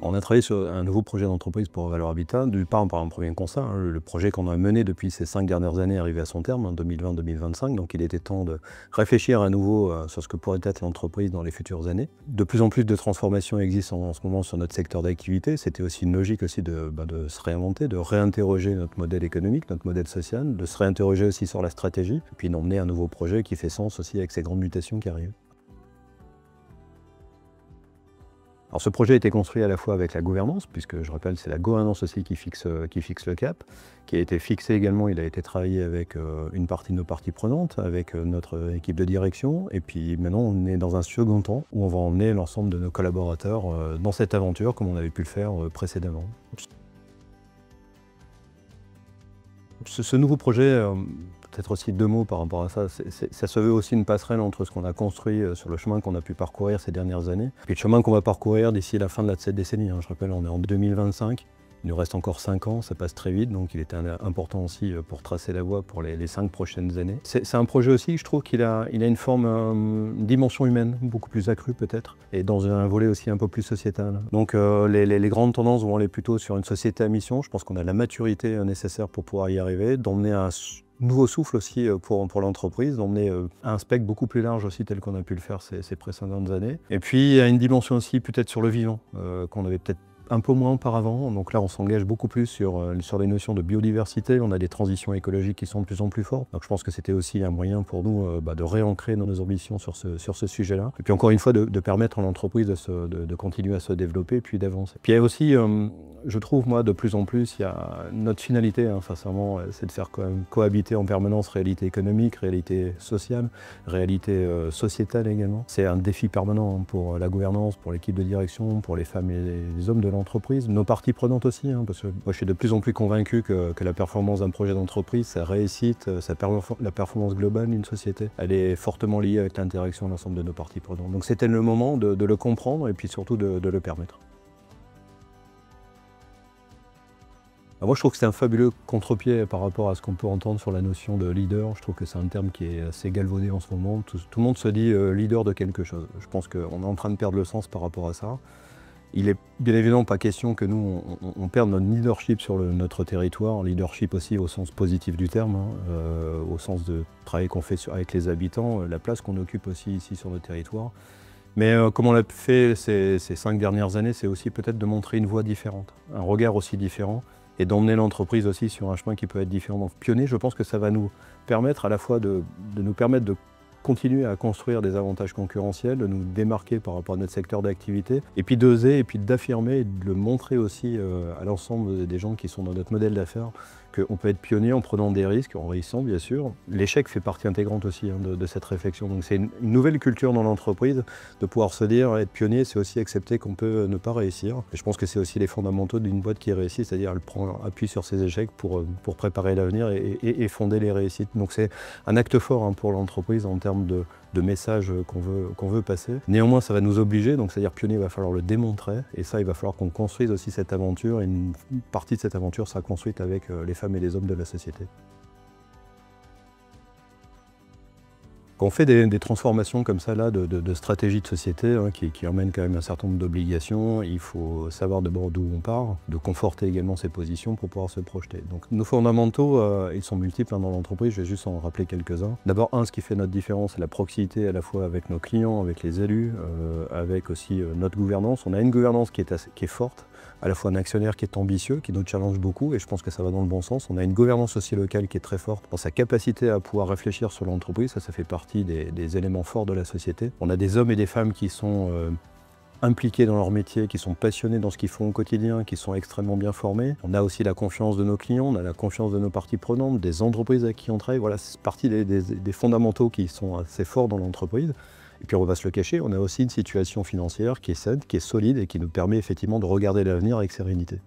On a travaillé sur un nouveau projet d'entreprise pour Valeur Habitat, d'une part par un premier constat, le projet qu'on a mené depuis ces 5 dernières années arrivé à son terme, 2020-2025, donc il était temps de réfléchir à nouveau sur ce que pourrait être l'entreprise dans les futures années. De plus en plus de transformations existent en ce moment sur notre secteur d'activité, c'était aussi une logique aussi de se réinventer, de réinterroger notre modèle économique, notre modèle social, de se réinterroger aussi sur la stratégie, et puis d'emmener un nouveau projet qui fait sens aussi avec ces grandes mutations qui arrivent. Alors ce projet a été construit à la fois avec la gouvernance, puisque je rappelle c'est la gouvernance aussi qui fixe le cap, qui a été fixé également, il a été travaillé avec une partie de nos parties prenantes, avec notre équipe de direction, et puis maintenant on est dans un second temps où on va emmener l'ensemble de nos collaborateurs dans cette aventure comme on avait pu le faire précédemment. Ce nouveau projet, peut-être aussi 2 mots par rapport à ça, ça se veut aussi une passerelle entre ce qu'on a construit sur le chemin qu'on a pu parcourir ces dernières années, et le chemin qu'on va parcourir d'ici la fin de cette décennie. Je rappelle, on est en 2025, il nous reste encore 5 ans, ça passe très vite, donc il était important aussi pour tracer la voie pour les 5 prochaines années. C'est un projet aussi, je trouve qu'il a une forme, une dimension humaine, beaucoup plus accrue peut-être, et dans un volet aussi un peu plus sociétal. Donc les grandes tendances vont aller plutôt sur une société à mission. Je pense qu'on a la maturité nécessaire pour pouvoir y arriver, d'emmener un nouveau souffle aussi pour l'entreprise, d'emmener un spectre beaucoup plus large aussi tel qu'on a pu le faire ces précédentes années. Et puis il y a une dimension aussi peut-être sur le vivant, qu'on avait peut-être un peu moins auparavant, donc là on s'engage beaucoup plus sur les notions de biodiversité, on a des transitions écologiques qui sont de plus en plus fortes, donc je pense que c'était aussi un moyen pour nous de réancrer nos ambitions sur ce sujet-là, et puis encore une fois de permettre à l'entreprise de continuer à se développer et puis d'avancer. Puis il y a aussi, je trouve moi de plus en plus, il y a notre finalité, sincèrement, c'est de faire quand même cohabiter en permanence réalité économique, réalité sociale, réalité sociétale également. C'est un défi permanent pour la gouvernance, pour l'équipe de direction, pour les femmes et les hommes de l'entreprise, nos parties prenantes aussi, parce que moi je suis de plus en plus convaincu que la performance d'un projet d'entreprise, sa réussite, la performance globale d'une société, elle est fortement liée avec l'interaction de l'ensemble de nos parties prenantes. Donc c'était le moment de le comprendre et puis surtout de le permettre. Moi je trouve que c'est un fabuleux contre-pied par rapport à ce qu'on peut entendre sur la notion de leader. Je trouve que c'est un terme qui est assez galvaudé en ce moment. Tout le monde se dit leader de quelque chose. Je pense qu'on est en train de perdre le sens par rapport à ça. Il n'est bien évidemment pas question que nous, on perde notre leadership sur notre territoire, leadership aussi au sens positif du terme, au sens de travail qu'on fait avec les habitants, la place qu'on occupe aussi ici sur notre territoire. Mais comme on l'a fait ces 5 dernières années, c'est aussi peut-être de montrer une voie différente, un regard aussi différent, et d'emmener l'entreprise aussi sur un chemin qui peut être différent. Donc pionnier, je pense que ça va nous permettre à la fois de nous permettre de continuer à construire des avantages concurrentiels, de nous démarquer par rapport à notre secteur d'activité, et puis d'oser, et puis d'affirmer, et de le montrer aussi à l'ensemble des gens qui sont dans notre modèle d'affaires, qu'on peut être pionnier en prenant des risques, en réussissant bien sûr. L'échec fait partie intégrante aussi de cette réflexion. Donc c'est une nouvelle culture dans l'entreprise, de pouvoir se dire être pionnier, c'est aussi accepter qu'on peut ne pas réussir. Et je pense que c'est aussi les fondamentaux d'une boîte qui réussit, c'est-à-dire elle prend appui sur ses échecs pour préparer l'avenir et fonder les réussites. Donc c'est un acte fort pour l'entreprise en termes de messages qu'on veut passer. Néanmoins, ça va nous obliger, donc c'est-à-dire pionnier, il va falloir le démontrer, et ça, il va falloir qu'on construise aussi cette aventure, et une partie de cette aventure sera construite avec les femmes et les hommes de la société. Quand on fait des transformations comme ça, là, de stratégie de société qui emmènent quand même un certain nombre d'obligations, il faut savoir d'abord d'où on part, de conforter également ses positions pour pouvoir se projeter. Donc nos fondamentaux, ils sont multiples dans l'entreprise, je vais juste en rappeler quelques-uns. D'abord, ce qui fait notre différence, c'est la proximité à la fois avec nos clients, avec les élus, avec aussi notre gouvernance. On a une gouvernance qui est forte, à la fois un actionnaire qui est ambitieux, qui nous challenge beaucoup, et je pense que ça va dans le bon sens. On a une gouvernance aussi locale qui est très forte dans sa capacité à pouvoir réfléchir sur l'entreprise, ça fait partie des éléments forts de la société. On a des hommes et des femmes qui sont impliqués dans leur métier, qui sont passionnés dans ce qu'ils font au quotidien, qui sont extrêmement bien formés. On a aussi la confiance de nos clients, on a la confiance de nos parties prenantes, des entreprises avec qui on travaille. Voilà, c'est partie des fondamentaux qui sont assez forts dans l'entreprise. Et puis on va se le cacher, on a aussi une situation financière qui est saine, qui est solide et qui nous permet effectivement de regarder l'avenir avec sérénité.